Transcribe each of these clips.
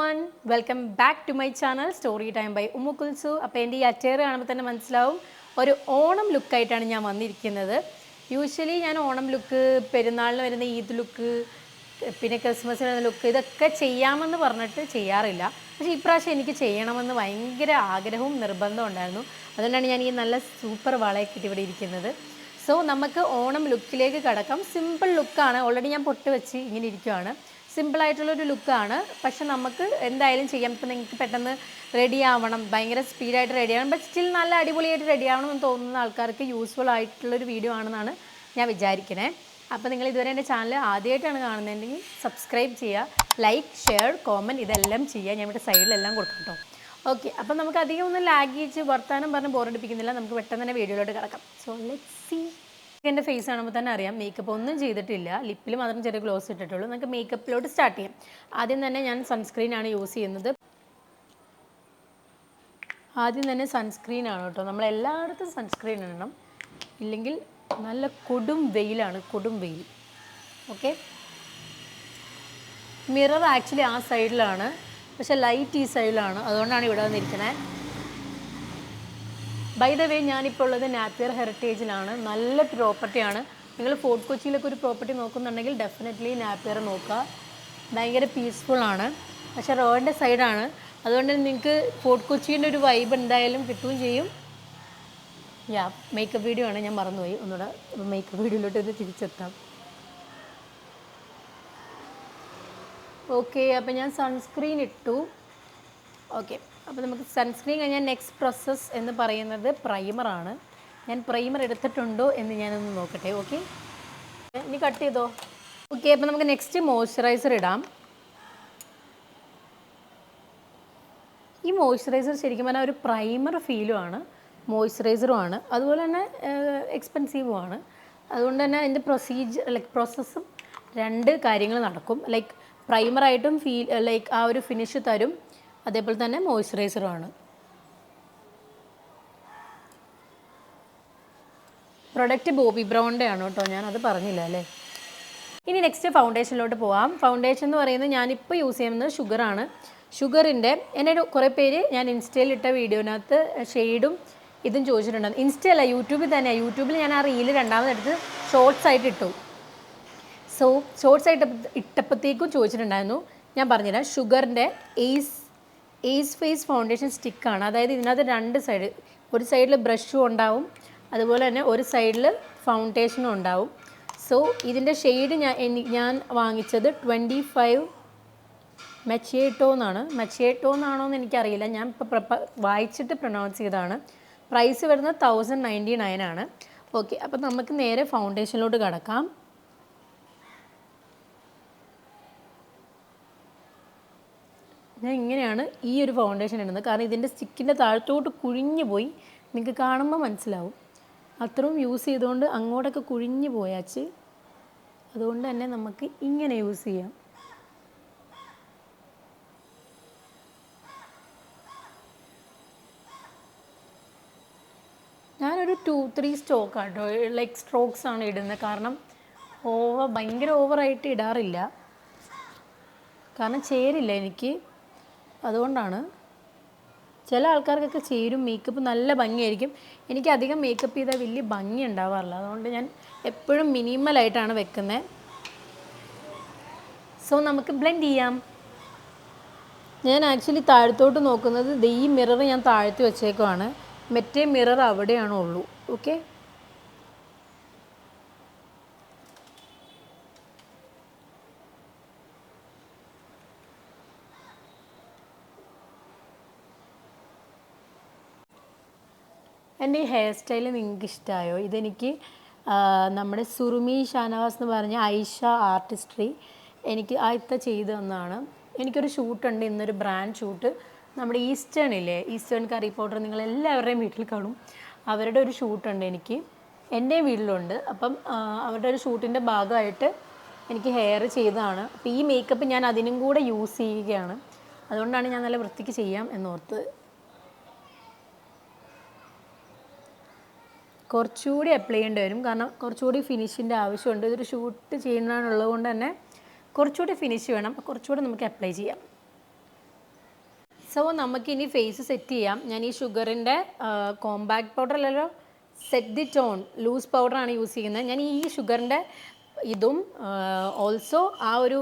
everyone, welcome back to my channel Story Time by Ummu Kulsu. അപ്പോൾ എൻ്റെ ഈ attire കാണുമ്പോൾ തന്നെ മനസ്സിലാവും ഒരു ഓണം ലുക്കായിട്ടാണ് ഞാൻ വന്നിരിക്കുന്നത്. യൂഷ്വലി ഞാൻ ഓണം ലുക്ക്, പെരുന്നാളിന് വരുന്ന ഈദ് ലുക്ക്, പിന്നെ ക്രിസ്മസിന് വരുന്ന ലുക്ക് ഇതൊക്കെ ചെയ്യാമെന്ന് പറഞ്ഞിട്ട് ചെയ്യാറില്ല. പക്ഷേ ഇപ്രാവശ്യം എനിക്ക് ചെയ്യണമെന്ന് ഭയങ്കര ആഗ്രഹവും നിർബന്ധവും ഉണ്ടായിരുന്നു. അതുകൊണ്ടാണ് ഞാൻ ഈ നല്ല സൂപ്പർ വളയൊക്കെ ഇട്ട് ഇവിടെ ഇരിക്കുന്നത്. സോ നമുക്ക് ഓണം ലുക്കിലേക്ക് കടക്കാം. സിമ്പിൾ ലുക്കാണ്. ഓൾറെഡി ഞാൻ പൊട്ട് വെച്ച് ഇങ്ങനെ ഇരിക്കുകയാണ്. സിമ്പിളായിട്ടുള്ളൊരു ലുക്കാണ്, പക്ഷെ നമുക്ക് എന്തായാലും ചെയ്യാം. ഇപ്പം നിങ്ങൾക്ക് പെട്ടെന്ന് റെഡി ആവണം, ഭയങ്കര സ്പീഡായിട്ട് റെഡി ആവണം, ബട്ട് സ്റ്റിൽ നല്ല അടിപൊളിയായിട്ട് റെഡി ആവണം എന്ന് തോന്നുന്ന ആൾക്കാർക്ക് യൂസ്ഫുൾ ആയിട്ടുള്ളൊരു വീഡിയോ ആണെന്നാണ് ഞാൻ വിചാരിക്കണേ. അപ്പോൾ നിങ്ങൾ ഇതുവരെ എൻ്റെ ചാനൽ ആദ്യമായിട്ടാണ് കാണുന്നതെങ്കിൽ സബ്സ്ക്രൈബ് ചെയ്യുക, ലൈക്ക്, ഷെയർ, കോമൻറ്റ് ഇതെല്ലാം ചെയ്യുക. ഞാൻ ഇവിടെ സൈഡിലെല്ലാം കൊടുക്കാം കേട്ടോ. ഓക്കെ, അപ്പം നമുക്ക് അധികം ഒന്നും ലാഗിച്ച് വർത്താനം പറഞ്ഞ് ബോറടിപ്പിക്കുന്നില്ല. നമുക്ക് പെട്ടെന്ന് തന്നെ വീഡിയോയിലോട്ട് കിടക്കാം. So let's see. എൻ്റെ ഫേസ് കാണുമ്പോൾ തന്നെ അറിയാം മേക്കപ്പ് ഒന്നും ചെയ്തിട്ടില്ല, ലിപ്പിൽ മാത്രം ചെറിയ ഗ്ലോസ് ഇട്ടിട്ടുള്ളൂ. നമുക്ക് മേക്കപ്പിലോട്ട് സ്റ്റാർട്ട് ചെയ്യാം. ആദ്യം തന്നെ ഞാൻ സൺസ്ക്രീനാണ് യൂസ് ചെയ്യുന്നത്. കേട്ടോ. നമ്മളെല്ലായിടത്തും സൺസ്ക്രീൻ ഇടണം, ഇല്ലെങ്കിൽ നല്ല കൊടും വെയിലാണ്, കൊടും വെയിൽ. ഓക്കെ, മിറർ ആക്ച്വലി ആ സൈഡിലാണ്, പക്ഷേ ലൈറ്റ് ഈ സൈഡിലാണ്, അതുകൊണ്ടാണ് ഇവിടെ വന്നിരിക്കണേ. ബൈ ദ വേ, ഞാനിപ്പോൾ ഉള്ളത് നാപ്പിയർ ഹെറിറ്റേജിലാണ്. നല്ല പ്രോപ്പർട്ടിയാണ്. നിങ്ങൾ ഫോർട്ട് കൊച്ചിയിലൊക്കെ ഒരു പ്രോപ്പർട്ടി നോക്കുന്നുണ്ടെങ്കിൽ ഡെഫിനറ്റ്ലി നാപ്പിയർ നോക്കുക. ഭയങ്കര പീസ്ഫുള്ളാണ്, പക്ഷേ റോഡിൻ്റെ സൈഡാണ്. അതുകൊണ്ട് നിങ്ങൾക്ക് ഫോർട്ട് കൊച്ചീൻ്റെ ഒരു വൈബ് എന്തായാലും കിട്ടുകയും ചെയ്യും. മേക്കപ്പ് വീഡിയോ ആണ്, ഞാൻ മറന്നുപോയി. ഒന്നുകൂടെ മേക്കപ്പ് വീഡിയോയിലോട്ട് ഇത് തിരിച്ചെത്താം. ഓക്കെ, അപ്പോൾ ഞാൻ സൺസ്ക്രീൻ ഇട്ടു. ഓക്കെ, അപ്പോൾ നമുക്ക് സൺസ്ക്രീൻ കഴിഞ്ഞാൽ നെക്സ്റ്റ് പ്രോസസ്സ് എന്ന് പറയുന്നത് പ്രൈമറാണ്. ഞാൻ പ്രൈമർ എടുത്തിട്ടുണ്ടോ എന്ന് ഞാനൊന്ന് നോക്കട്ടെ. ഓക്കെ, ഇനി കട്ട് ചെയ്തോ. ഓക്കെ, അപ്പോൾ നമുക്ക് നെക്സ്റ്റ് മോയ്സ്ചറൈസർ ഇടാം. ഈ മോയ്സ്ചറൈസർ ശരിക്കും പറഞ്ഞാൽ ഒരു പ്രൈമർ ഫീലുമാണ്, മോയ്സ്ചറൈസറും ആണ്, അതുപോലെ തന്നെ എക്സ്പെൻസീവും ആണ്. അതുകൊണ്ട് തന്നെ അതിൻ്റെ പ്രോസസ്സും രണ്ട് കാര്യങ്ങൾ നടക്കും. ലൈക്ക് പ്രൈമറായിട്ടും ലൈക്ക് ആ ഒരു ഫിനിഷ് തരും, അതേപോലെ തന്നെ മോയ്സ്ചറൈസറുമാണ്. പ്രൊഡക്റ്റ് ബോബി ബ്രൗണിൻ്റെ ആണ് കേട്ടോ, ഞാനത് പറഞ്ഞില്ല അല്ലേ. ഇനി നെക്സ്റ്റ് ഫൗണ്ടേഷനിലോട്ട് പോവാം. ഫൗണ്ടേഷൻ എന്ന് പറയുന്നത് ഞാനിപ്പോൾ യൂസ് ചെയ്യുന്നത് ഷുഗറാണ്. ഷുഗറിൻ്റെ എന്നോട് കുറേ പേര് ഞാൻ ഇൻസ്റ്റയിൽ ഇട്ട വീഡിയോനകത്ത് ഷെയ്ഡും ഇതും ചോദിച്ചിട്ടുണ്ടായിരുന്നു. ഇൻസ്റ്റയല്ല, യൂട്യൂബിൽ തന്നെയാണ്. യൂട്യൂബിൽ ഞാൻ ആ റീല് രണ്ടാമതെടുത്ത് ഷോർട്സ് ആയിട്ട് ഇട്ടു. സോ ഷോർട്സ് ആയിട്ട് ഇട്ടപ്പോഴത്തേക്കും ചോദിച്ചിട്ടുണ്ടായിരുന്നു. ഞാൻ പറഞ്ഞുതരാം. ഷുഗറിൻ്റെ ഏസ് ഫേസ് ഫൗണ്ടേഷൻ സ്റ്റിക്കാണ്. അതായത് ഇതിനകത്ത് രണ്ട് സൈഡ്, ഒരു സൈഡിൽ ബ്രഷും ഉണ്ടാവും, അതുപോലെ തന്നെ ഒരു സൈഡിൽ ഫൗണ്ടേഷനും ഉണ്ടാവും. സോ ഇതിൻ്റെ ഷെയ്ഡ് ഞാൻ വാങ്ങിച്ചത് 25 മെച്ചിയേട്ടോ എന്നാണ്. മെച്ചിയേട്ടോ എന്നാണോ എന്ന് എനിക്കറിയില്ല, ഞാൻ ഇപ്പോൾ വായിച്ചിട്ട് പ്രൊനൗൺസ് ചെയ്തതാണ്. പ്രൈസ് വരുന്നത് 1099 ആണ്. ഓക്കെ, അപ്പോൾ നമുക്ക് നേരെ ഫൗണ്ടേഷനിലോട്ട് കടക്കാം. ഞാൻ ഇങ്ങനെയാണ് ഈ ഒരു ഫൗണ്ടേഷൻ ഇടുന്നത്, കാരണം ഇതിൻ്റെ സ്റ്റിക്കിൻ്റെ താഴത്തോട്ട് കുഴിഞ്ഞു പോയി. നിങ്ങൾക്ക് കാണുമ്പോൾ മനസ്സിലാവും, അത്രയും യൂസ് ചെയ്തുകൊണ്ട് അങ്ങോട്ടൊക്കെ കുഴിഞ്ഞു പോയാച്ച്. അതുകൊണ്ട് തന്നെ നമുക്ക് ഇങ്ങനെ യൂസ് ചെയ്യാം. ഞാനൊരു 2-3 സ്റ്റോക്കാട്ടോ, ലൈക്ക് സ്ട്രോക്സ് ആണ് ഇടുന്നത്. കാരണം ഭയങ്കര ഓവറായിട്ട് ഇടാറില്ല, കാരണം ചേരില്ല എനിക്ക്. അതുകൊണ്ടാണ്. ചില ആൾക്കാർക്കൊക്കെ ചേരും, മേക്കപ്പ് നല്ല ഭംഗിയായിരിക്കും. എനിക്ക് അധികം മേക്കപ്പ് ചെയ്താൽ വലിയ ഭംഗി ഉണ്ടാവാറില്ല, അതുകൊണ്ട് ഞാൻ എപ്പോഴും മിനിമലായിട്ടാണ് വെക്കുന്നത്. സോ നമുക്ക് ബ്ലെൻഡ് ചെയ്യാം. ഞാൻ ആക്ച്വലി താഴത്തോട്ട് നോക്കുന്നത് ഈ മിറർ ഞാൻ താഴ്ത്തി വെച്ചേക്കുവാണ്, മറ്റേ മിറർ അവിടെയാണോ ഉള്ളൂ. ഓക്കെ, എൻ്റെ ഈ ഹെയർ സ്റ്റൈൽ നിങ്ങൾക്ക് ഇഷ്ടമായോ? ഇതെനിക്ക് നമ്മുടെ സുറുമി ഷാനവാസ് എന്ന് പറഞ്ഞ ഐഷ ആർട്ടിസ്ട്രി എനിക്ക് ആദ്യത്തെ ചെയ്തു തന്നതാണ്. എനിക്കൊരു ഷൂട്ടുണ്ട്, ഇന്നൊരു ബ്രാൻഡ് ഷൂട്ട്. നമ്മുടെ ഈസ്റ്റേൺ ഇല്ലേ, ഈസ്റ്റേൺ കറി പൗഡർ, നിങ്ങളെല്ലാവരുടെയും വീട്ടിൽ കാണും. അവരുടെ ഒരു ഷൂട്ടുണ്ട്, എനിക്ക് എൻ്റെ വീട്ടിലുണ്ട്. അപ്പം അവരുടെ ഒരു ഷൂട്ടിൻ്റെ ഭാഗമായിട്ട് എനിക്ക് ഹെയർ ചെയ്തതാണ്. അപ്പോൾ ഈ മേക്കപ്പ് ഞാൻ അതിനും കൂടെ യൂസ് ചെയ്യുകയാണ്. അതുകൊണ്ടാണ് ഞാൻ നല്ല വൃത്തിക്ക് ചെയ്യാം എന്നോർത്ത്. കുറച്ചുകൂടി അപ്ലൈ ചെയ്യേണ്ടി വരും, കാരണം കുറച്ചുകൂടി ഫിനിഷിൻ്റെ ആവശ്യമുണ്ട്. ഇതൊരു ഷൂട്ട് ചെയ്യുന്നതിനുള്ളത് കൊണ്ട് തന്നെ കുറച്ചുകൂടി ഫിനിഷ് വേണം, കുറച്ചുകൂടി നമുക്ക് അപ്ലൈ ചെയ്യാം. സോ നമുക്കിനി ഫേസ് സെറ്റ് ചെയ്യാം. ഞാൻ ഈ ഷുഗറിൻ്റെ കോമ്പാക്ട് പൗഡർ അല്ലല്ലോ, സെറ്റ് ദി ടോൺ ലൂസ് പൗഡറാണ് യൂസ് ചെയ്യുന്നത്. ഞാൻ ഈ ഷുഗറിൻ്റെ ഇതും ഓൾസോ ആ ഒരു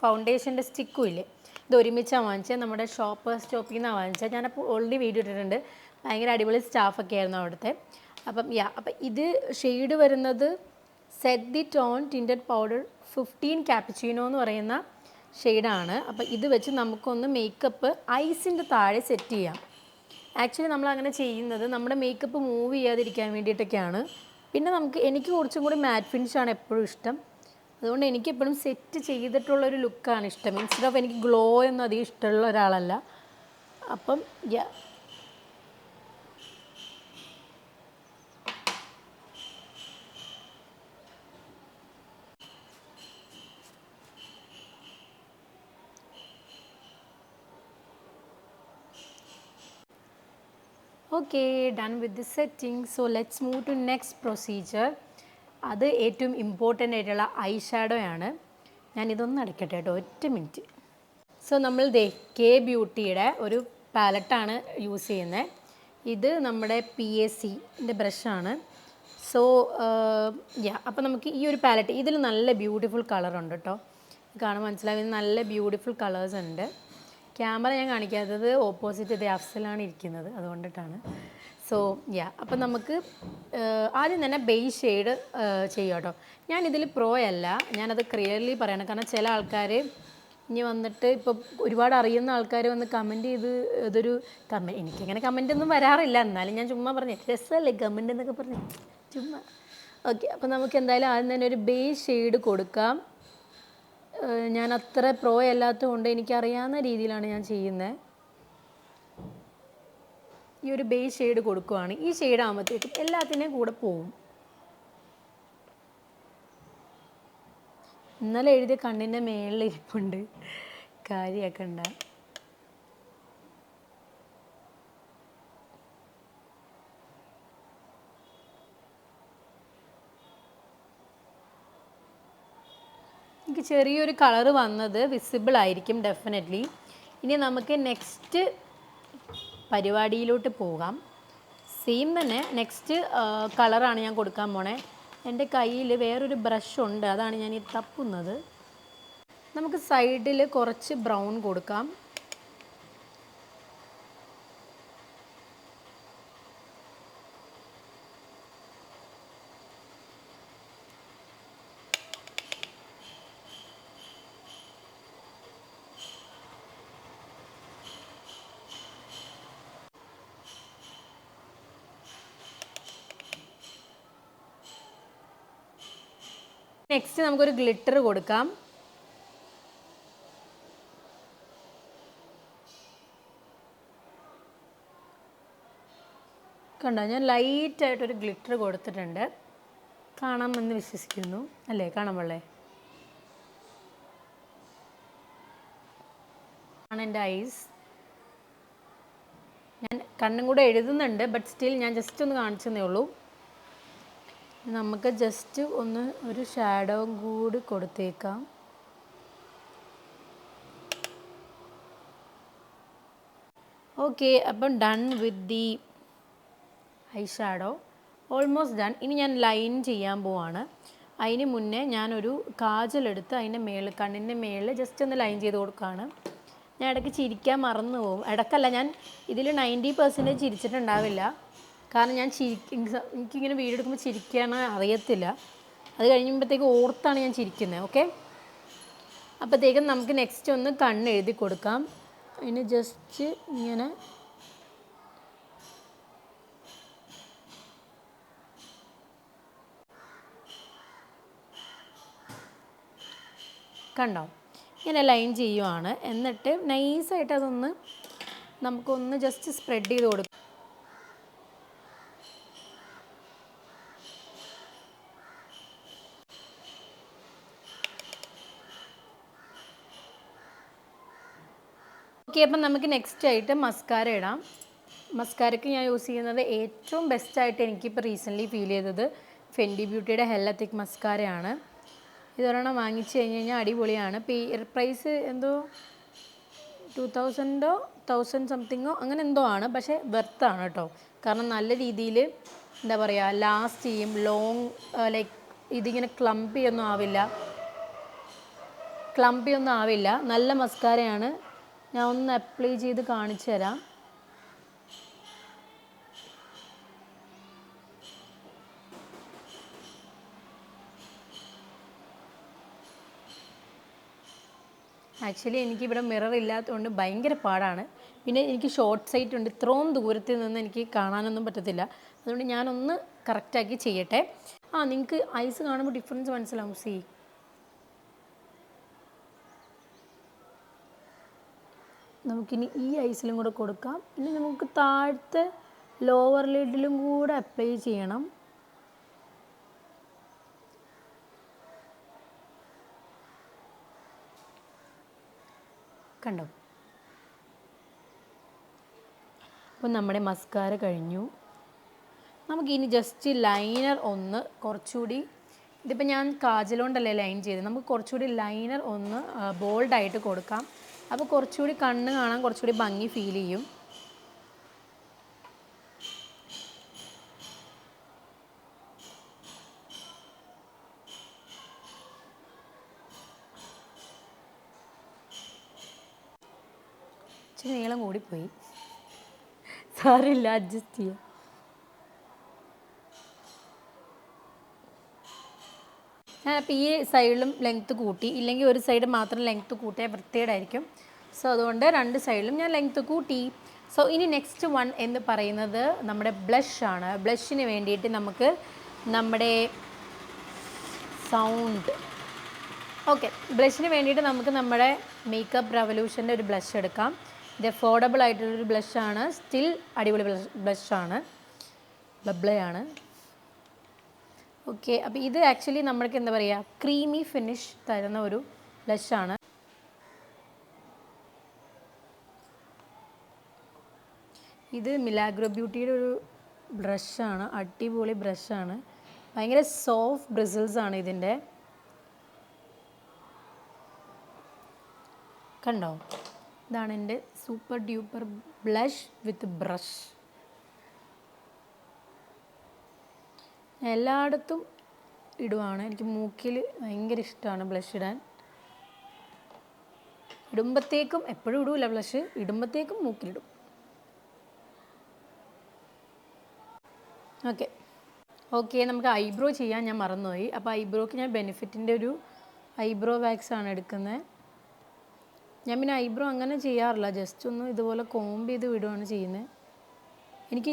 ഫൗണ്ടേഷൻ്റെ സ്റ്റിക്കും ഇല്ലേ, ഇത് ഒരുമിച്ചാണ് വാങ്ങിച്ചത്. നമ്മുടെ സ്റ്റോപ്പിൽ നിന്നാണ് വാങ്ങിച്ചത്. ഞാനപ്പോൾ ഓൾറെഡി വീഡിയോ ഇട്ടിട്ടുണ്ട്. ഭയങ്കര അടിപൊളി സ്റ്റാഫൊക്കെ ആയിരുന്നു അവിടുത്തെ. അപ്പം ഇത് ഷെയ്ഡ് വരുന്നത് set the tone tinted powder 15 ക്യാപ്പച്ചിനോ എന്ന് പറയുന്ന ഷെയ്ഡാണ്. അപ്പോൾ ഇത് വെച്ച് നമുക്കൊന്ന് മേക്കപ്പ് ഐസിൻ്റെ താഴെ സെറ്റ് ചെയ്യാം. ആക്ച്വലി നമ്മൾ അങ്ങനെ ചെയ്യുന്നത് നമ്മുടെ മേക്കപ്പ് മൂവ് ചെയ്യാതിരിക്കാൻ വേണ്ടിയിട്ടൊക്കെയാണ്. പിന്നെ എനിക്ക് കുറച്ചും കൂടി മാറ്റ് ഫിനിഷാണ് എപ്പോഴും ഇഷ്ടം. അതുകൊണ്ട് എനിക്കെപ്പോഴും സെറ്റ് ചെയ്തിട്ടുള്ളൊരു ലുക്കാണ് ഇഷ്ടം. ഇൻസ്റ്റെഡ് ഓഫ് എനിക്ക് ഗ്ലോ ഒന്നും അധികം ഇഷ്ടമുള്ള ഒരാളല്ല. അപ്പം okay, done with the setting. So let's move to next procedure. അത് ഏറ്റവും ഇമ്പോർട്ടൻ്റ് ആയിട്ടുള്ള ഐ ഷാഡോ ആണ്. ഞാനിതൊന്ന് അടയ്ക്കട്ടെ കേട്ടോ, ഒറ്റ മിനിറ്റ്. സോ നമ്മൾ കെ ബ്യൂട്ടിയുടെ ഒരു പാലറ്റാണ് യൂസ് ചെയ്യുന്നത്. ഇത് നമ്മുടെ PACൻ്റെ ബ്രഷാണ്. സോ അപ്പോൾ നമുക്ക് ഈ ഒരു പാലറ്റ്, ഇതിൽ നല്ല ബ്യൂട്ടിഫുൾ കളറുണ്ട് കേട്ടോ. കാണാൻ മനസ്സിലാവുന്നത് നല്ല ബ്യൂട്ടിഫുൾ കളേഴ്സ് ഉണ്ട്. ക്യാമറ ഞാൻ കാണിക്കാത്തത് ഓപ്പോസിറ്റ് ഇത് അഫ്സലാണ് ഇരിക്കുന്നത്, അതുകൊണ്ടിട്ടാണ്. സോ അപ്പം നമുക്ക് ആദ്യം തന്നെ ബേസ് ഷെയ്ഡ് ചെയ്യാം കേട്ടോ. ഞാനിതിൽ പ്രോ അല്ല, ഞാനത് ക്ലിയർലി പറയണം. കാരണം ചില ആൾക്കാർ ഇനി വന്നിട്ട് ഇപ്പോൾ ഒരുപാട് അറിയുന്ന ആൾക്കാർ വന്ന് കമൻറ്റ് ചെയ്ത് എനിക്കങ്ങനെ കമൻ്റ് ഒന്നും വരാറില്ല, എന്നാലും ഞാൻ ചുമ്മാ പറഞ്ഞു രസമല്ലേ കമൻ്റ് എന്നൊക്കെ പറഞ്ഞു ചുമ്മാ. ഓക്കെ, അപ്പോൾ നമുക്ക് എന്തായാലും ആദ്യം തന്നെ ഒരു ബേസ് ഷെയ്ഡ് കൊടുക്കാം. ഞാൻ അത്ര പ്രോ അല്ലാത്തത് കൊണ്ട് എനിക്കറിയാവുന്ന രീതിയിലാണ് ഞാൻ ചെയ്യുന്നത്. ഈ ഒരു ബേസ് ഷെയ്ഡ് കൊടുക്കുവാണ്. ഈ ഷെയ്ഡ് ആകുമ്പോഴത്തേക്കും എല്ലാത്തിൻ്റെയും കൂടെ പോവും. ഇന്നലെ എഴുതിയ കണ്ണിൻ്റെ മേളിൽ ഇരിപ്പുണ്ട്, കാര്യമാക്കണ്ട. എനിക്ക് ചെറിയൊരു കളറ് വന്നത് വിസിബിൾ ആയിരിക്കും ഡെഫിനറ്റ്ലി. ഇനി നമുക്ക് നെക്സ്റ്റ് പരിപാടിയിലോട്ട് പോകാം. സെയിം തന്നെ നെക്സ്റ്റ് കളറാണ് ഞാൻ കൊടുക്കാൻ പോണേ. എൻ്റെ കയ്യിൽ വേറൊരു ബ്രഷ് ഉണ്ട്, അതാണ് ഞാൻ ഈ തപ്പുന്നത്. നമുക്ക് സൈഡിൽ കുറച്ച് ബ്രൗൺ കൊടുക്കാം. നെക്സ്റ്റ് നമുക്കൊരു ഗ്ലിറ്റർ കൊടുക്കാം. കണ്ടോ, ഞാൻ ലൈറ്റായിട്ടൊരു ഗ്ലിറ്റർ കൊടുത്തിട്ടുണ്ട്. കാണാമെന്ന് വിശ്വസിക്കുന്നു, അല്ലേ? കാണാൻ പാടില്ലേ? ആണ് എൻ്റെ ഐസ്. ഞാൻ കണ്ണും കൂടെ എഴുതുന്നുണ്ട്, ബട്ട് സ്റ്റിൽ ഞാൻ ജസ്റ്റ് ഒന്ന് കാണിച്ചെന്നേ ഉള്ളൂ. നമുക്ക് ജസ്റ്റ് ഒന്ന് ഒരു ഷാഡോ കൂടി കൊടുത്തേക്കാം. ഓക്കെ, അപ്പം done with the I shadow, almost done. ഇനി ഞാൻ ലൈൻ ചെയ്യാൻ പോവാണ്. അതിന് മുന്നേ ഞാനൊരു കാജലെടുത്ത് അതിൻ്റെ മേളിൽ, കണ്ണിൻ്റെ മേളിൽ ജസ്റ്റ് ഒന്ന് ലൈൻ ചെയ്ത് കൊടുക്കുകയാണ്. ഞാൻ ഇടയ്ക്ക് ചിരിക്കാൻ മറന്നു പോകും. ഇടയ്ക്കല്ല, ഞാൻ ഇതിൽ 90% ചിരിച്ചിട്ടുണ്ടാവില്ല. കാരണം ഞാൻ എനിക്കിങ്ങനെ വീഡിയോ എടുക്കുമ്പോൾ ചിരിക്കാൻ അറിയത്തില്ല. അത് കഴിയുമ്പോഴത്തേക്ക് ഓർത്താണ് ഞാൻ ചിരിക്കുന്നത്. ഓക്കെ, അപ്പോഴത്തേക്കും നമുക്ക് നെക്സ്റ്റ് ഒന്ന് കണ്ണ് എഴുതി കൊടുക്കാം. അതിന് ജസ്റ്റ് ഇങ്ങനെ കണ്ടോ, ഇങ്ങനെ ലൈൻ ചെയ്യുവാണ്. എന്നിട്ട് നൈസായിട്ട് അതൊന്ന് നമുക്കൊന്ന് ജസ്റ്റ് സ്പ്രെഡ് ചെയ്ത് കൊടുക്കാം. ഓക്കെ, അപ്പം നമുക്ക് നെക്സ്റ്റ് ആയിട്ട് മസ്കാര ഇടാം. മസ്കാരയ്ക്ക് ഞാൻ യൂസ് ചെയ്യുന്നത് ഏറ്റവും ബെസ്റ്റായിട്ട് എനിക്കിപ്പോൾ റീസെൻ്റ്ലി ഫീൽ ചെയ്തത് ഫെൻഡി ബ്യൂട്ടിയുടെ ഹെല്ല തിക് മസ്കാരയാണ്. ഇതൊരെണ്ണം വാങ്ങിച്ചു കഴിഞ്ഞ് കഴിഞ്ഞാൽ അടിപൊളിയാണ്. പ്രൈസ് എന്തോ 2000 1000 സംതിങ്ങോ അങ്ങനെ എന്തോ ആണ്. പക്ഷേ വെർത്താണ് കേട്ടോ. കാരണം നല്ല രീതിയിൽ എന്താ പറയുക ലാസ്റ്റ് ചെയ്യും. ലോങ് ലൈക്ക് ഇതിങ്ങനെ ക്ലംപി ഒന്നും ആവില്ല. നല്ല മസ്കാരയാണ്. ഞാൻ ഒന്ന് അപ്ലൈ ചെയ്ത് കാണിച്ചു തരാം. ആക്ച്വലി എനിക്കിവിടെ മിറർ ഇല്ലാത്തതുകൊണ്ട് ഭയങ്കര പാടാണ്. പിന്നെ എനിക്ക് ഷോർട്ട് സൈറ്റ് ഉണ്ട്. ഇത്രയും ദൂരത്തിൽ നിന്ന് എനിക്ക് കാണാനൊന്നും പറ്റത്തില്ല. അതുകൊണ്ട് ഞാനൊന്ന് കറക്റ്റാക്കി ചെയ്യട്ടെ. നിങ്ങൾക്ക് ഐസ് കാണുമ്പോൾ ഡിഫറൻസ് മനസ്സിലാവും. നമുക്കിനി ഈ ഐസിലും കൂടെ കൊടുക്കാം. പിന്നെ നമുക്ക് താഴത്തെ ലോവർ ലിഡിലും കൂടെ അപ്ലൈ ചെയ്യണം. കണ്ടോ? അപ്പോൾ നമ്മുടെ മസ്കാര കഴിഞ്ഞു. നമുക്കിനി ജസ്റ്റ് ലൈനർ ഒന്ന് കുറച്ചുകൂടി, ഇതിപ്പോൾ ഞാൻ കാജൽ കൊണ്ടല്ലേ ലൈൻ ചെയ്തത്, നമുക്ക് കുറച്ചുകൂടി ലൈനർ ഒന്ന് ബോൾഡായിട്ട് കൊടുക്കാം. അപ്പോൾ കുറച്ചുകൂടി കണ്ണ് കാണാൻ കുറച്ചുകൂടി ഭംഗി ഫീൽ ചെയ്യും. ഇച്ചിരി നീളം കൂടിപ്പോയി, സാരമില്ല, അഡ്ജസ്റ്റ് ചെയ്യാം. ഞാനപ്പോൾ ഈ സൈഡിലും ലെങ്ത്ത് കൂട്ടി, ഇല്ലെങ്കിൽ ഒരു സൈഡ് മാത്രം ലെങ്ത്ത് കൂട്ടിയാൽ വൃത്തികേടായിരിക്കും. സോ അതുകൊണ്ട് രണ്ട് സൈഡിലും ഞാൻ ലെങ്ത്ത് കൂട്ടി. സോ ഇനി നെക്സ്റ്റ് വൺ എന്ന് പറയുന്നത് നമ്മുടെ ബ്ലഷാണ്. ബ്ലഷിന് വേണ്ടിയിട്ട് നമുക്ക് നമ്മുടെ ബ്ലഷിന് വേണ്ടിയിട്ട് നമുക്ക് നമ്മുടെ മേക്കപ്പ് റെവല്യൂഷൻ്റെ ഒരു ബ്ലഷ് എടുക്കാം. ഇത് അഫോർഡബിൾ ആയിട്ടുള്ളൊരു ബ്ലഷാണ്. സ്റ്റിൽ അടിപൊളി ബ്ലഷാണ്, ബബ്ലയാണ്. ഓക്കെ, അപ്പോൾ ഇത് ആക്ച്വലി നമ്മൾക്ക് എന്താ പറയുക ക്രീമി ഫിനിഷ് തരുന്ന ഒരു ബ്ലഷാണ്. ഇത് മിലാഗ്രോ ബ്യൂട്ടിയുടെ ഒരു ബ്രഷാണ്. അടിപൊളി ബ്രഷാണ്. ഭയങ്കര സോഫ്റ്റ് ബ്രിസിൽസാണ് ഇതിൻ്റെ. കണ്ടോ? ഇതാണ് എൻ്റെ സൂപ്പർ ഡ്യൂപ്പർ ബ്ലഷ് വിത്ത് ബ്രഷ്. എല്ലായിടത്തും ഇടുവാണ്. എനിക്ക് മൂക്കിൽ ഭയങ്കര ഇഷ്ടമാണ് ബ്ലഷ് ഇടാൻ. ഇടുമ്പോഴത്തേക്കും എപ്പോഴും ഇടൂല ബ്ലഷ്, ഇടുമ്പോഴത്തേക്കും മൂക്കിലിടും. ഓക്കെ നമുക്ക് ഐബ്രോ ചെയ്യാൻ ഞാൻ മറന്നുപോയി. അപ്പോൾ ഐബ്രോക്ക് ഞാൻ ബെനിഫിറ്റിൻ്റെ ഒരു ഐബ്രോ വാക്സ് ആണ് എടുക്കുന്നത്. ഞാൻ പിന്നെ ഐബ്രോ അങ്ങനെ ചെയ്യാറില്ല, ജസ്റ്റ് ഒന്ന് ഇതുപോലെ കോംബ് ചെയ്ത് വിടുകയാണ് ചെയ്യുന്നത്. എനിക്ക്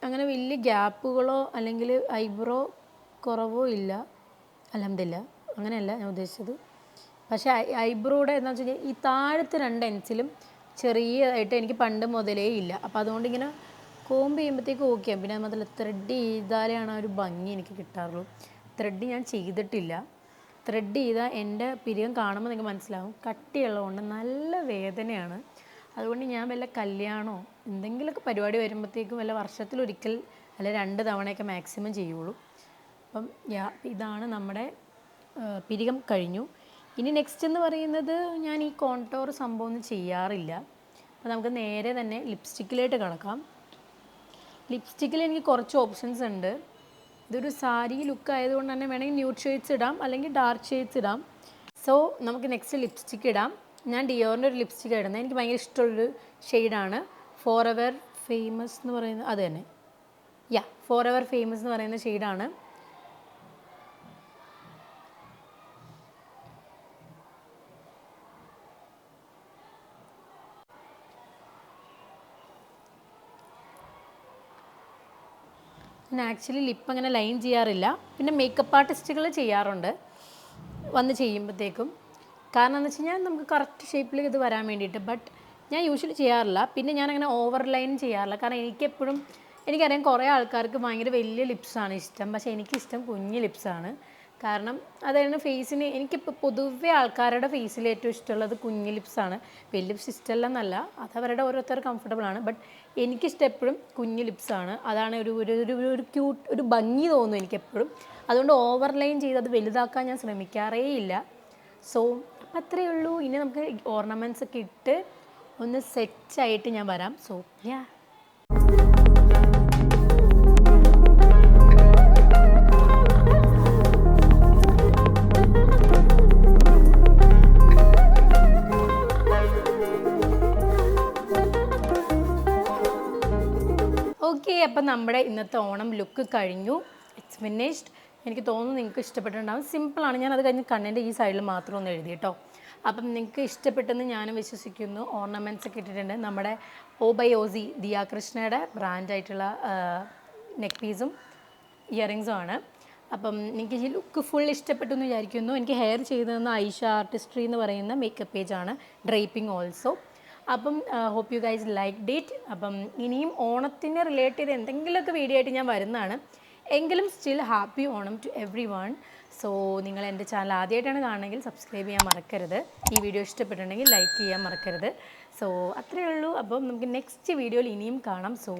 അങ്ങനെ വലിയ ഗ്യാപ്പുകളോ അല്ലെങ്കിൽ ഐബ്രോ കുറവോ ഇല്ല, അൽഹംദുലില്ലാ. അങ്ങനെയല്ല ഞാൻ ഉദ്ദേശിച്ചത്. പക്ഷേ ഐബ്രോയുടെ എന്താ വെച്ച് കഴിഞ്ഞാൽ ഈ താഴത്തെ രണ്ട് എൻസിലും ചെറിയതായിട്ട് എനിക്ക് പണ്ട് മുതലേ ഇല്ല. അപ്പോൾ അതുകൊണ്ട് ഇങ്ങനെ കോംബ് ചെയ്യുമ്പോഴത്തേക്കും ഓക്കെ. പിന്നെ അതുമാത്രമല്ല ത്രെഡ് ചെയ്താലാണ് ആ ഒരു ഭംഗി എനിക്ക് കിട്ടാറുള്ളൂ. ത്രെഡ് ഞാൻ ചെയ്തിട്ടില്ല. ത്രെഡ് ചെയ്താൽ എൻ്റെ പിരികം കാണുമ്പോൾ നിങ്ങൾക്ക് മനസ്സിലാവും, കട്ടിയുള്ളതുകൊണ്ട് നല്ല വേദനയാണ്. അതുകൊണ്ട് ഞാൻ വല്ല കല്യാണമോ എന്തെങ്കിലുമൊക്കെ പരിപാടി വരുമ്പോഴത്തേക്കും വല്ല വർഷത്തിലൊരിക്കൽ അല്ല 2 തവണയൊക്കെ മാക്സിമം ചെയ്യുള്ളൂ. അപ്പം ഇതാണ് നമ്മുടെ പിരികം കഴിഞ്ഞു. ഇനി നെക്സ്റ്റ് എന്ന് പറയുന്നത് ഞാൻ ഈ കോൺടോർ സംഭവം ഒന്നും ചെയ്യാറില്ല. അപ്പോൾ നമുക്ക് നേരെ തന്നെ ലിപ്സ്റ്റിക്കിലോട്ട് കിടക്കാം. ലിപ്സ്റ്റിക്കിൽ എനിക്ക് കുറച്ച് ഓപ്ഷൻസ് ഉണ്ട്. ഇതൊരു സാരി ലുക്ക് ആയതുകൊണ്ട് തന്നെ വേണമെങ്കിൽ ന്യൂഡ് ഷെയ്ഡ്സ് ഇടാം, അല്ലെങ്കിൽ ഡാർക്ക് ഷെയ്ഡ്സ് ഇടാം. സോ നമുക്ക് നെക്സ്റ്റ് ലിപ്സ്റ്റിക്ക് ഇടാം. ഞാൻ ഡിയോറിൻ്റെ ഒരു ലിപ്സ്റ്റിക്കാണ് ഇടുന്നത്. എനിക്ക് ഭയങ്കര ഇഷ്ടമുള്ളൊരു ഷെയ്ഡാണ് ഫോറെവർ ഫേമസ് എന്ന് പറയുന്നത്. അത് തന്നെ, ഫോറെവർ ഫേമസ് എന്ന് പറയുന്ന ഷെയ്ഡാണ്. ഞാൻ ആക്ച്വലി ലിപ്പ് അങ്ങനെ ലൈൻ ചെയ്യാറില്ല. പിന്നെ മേക്കപ്പ് ആർട്ടിസ്റ്റുകൾ ചെയ്യാറുണ്ട് വന്ന് ചെയ്യുമ്പോഴത്തേക്കും. കാരണം എന്ന് വെച്ച് കഴിഞ്ഞാൽ നമുക്ക് കറക്റ്റ് ഷേപ്പിൽ ഇത് വരാൻ വേണ്ടിയിട്ട്. ബട്ട് ഞാൻ യൂഷ്വലി ചെയ്യാറില്ല. പിന്നെ ഞാനങ്ങനെ ഓവർ ലൈൻ ചെയ്യാറില്ല. കാരണം എനിക്കറിയാം കുറേ ആൾക്കാർക്ക് ഭയങ്കര വലിയ ലിപ്സാണ് ഇഷ്ടം. പക്ഷേ എനിക്കിഷ്ടം കുഞ്ഞ് ലിപ്സാണ്. കാരണം അതായത് ഫേസിന് എനിക്കിപ്പോൾ പൊതുവേ ആൾക്കാരുടെ ഫേസിൽ ഏറ്റവും ഇഷ്ടമുള്ളത് കുഞ്ഞ് ലിപ്സാണ്. വലിയ ലിപ്സ് ഇഷ്ടമല്ല എന്നല്ല, അതവരുടെ ഓരോരുത്തർ കംഫർട്ടബിളാണ്. ബട്ട് എനിക്കിഷ്ടം എപ്പോഴും കുഞ്ഞ് ലിപ്സാണ്. അതാണ് ഒരു ക്യൂട്ട് ഒരു ഭംഗി തോന്നും എനിക്കെപ്പോഴും. അതുകൊണ്ട് ഓവർ ലൈൻ ചെയ്ത് അത് വലുതാക്കാൻ ഞാൻ ശ്രമിക്കാറേ ഇല്ല. സോ അപ്പം അത്രയേ ഉള്ളൂ. ഇനി നമുക്ക് ഓർണമെൻറ്റ്സ് ഒക്കെ ഇട്ട് ഒന്ന് സെറ്റായിട്ട് ഞാൻ വരാം. So yeah. ഓക്കെ, അപ്പം നമ്മുടെ ഇന്നത്തെ ഓണം ലുക്ക് കഴിഞ്ഞു. It's finished. എനിക്ക് തോന്നുന്നു നിങ്ങൾക്ക് ഇഷ്ടപ്പെട്ടിട്ടുണ്ടാകും. സിമ്പിളാണ്. ഞാൻ അത് കഴിഞ്ഞ് കണ്ണിൻ്റെ ഈ സൈഡിൽ മാത്രം ഒന്ന് എഴുതി കേട്ടോ. അപ്പം നിങ്ങൾക്ക് ഇഷ്ടപ്പെട്ടെന്ന് ഞാനും വിശ്വസിക്കുന്നു. ഓർണമെൻറ്റ്സ് ഒക്കെ ഇട്ടിട്ടുണ്ട്. നമ്മുടെ OBOZ ദിയ കൃഷ്ണയുടെ ബ്രാൻഡായിട്ടുള്ള നെക്ക് പീസും ഇയറിങ്സും ആണ്. അപ്പം നിങ്ങൾക്ക് ഈ ലുക്ക് ഫുൾ ഇഷ്ടപ്പെട്ടു എന്ന് വിചാരിക്കുന്നു. എനിക്ക് ഹെയർ ചെയ്തു തന്ന ഐഷ ആർട്ടിസ്ട്രി എന്ന് പറയുന്ന മേക്കപ്പ് പേജാണ്. Draping also. അപ്പം hope you guys like it. അപ്പം ഇനിയും ഓണത്തിനെ റിലേറ്റ് ചെയ്ത് എന്തെങ്കിലുമൊക്കെ വീഡിയോ ആയിട്ട് ഞാൻ വരുന്നതാണ്. എങ്കിലും still happy Onam to every one. So നിങ്ങൾ എൻ്റെ ചാനൽ ആദ്യമായിട്ടാണ് കാണണമെങ്കിൽ സബ്സ്ക്രൈബ് ചെയ്യാൻ മറക്കരുത്. ഈ വീഡിയോ ഇഷ്ടപ്പെട്ടിട്ടുണ്ടെങ്കിൽ ലൈക്ക് ചെയ്യാൻ മറക്കരുത്. സോ അത്രയേ ഉള്ളൂ. അപ്പം നമുക്ക് നെക്സ്റ്റ് വീഡിയോയിൽ ഇനിയും കാണാം. സോ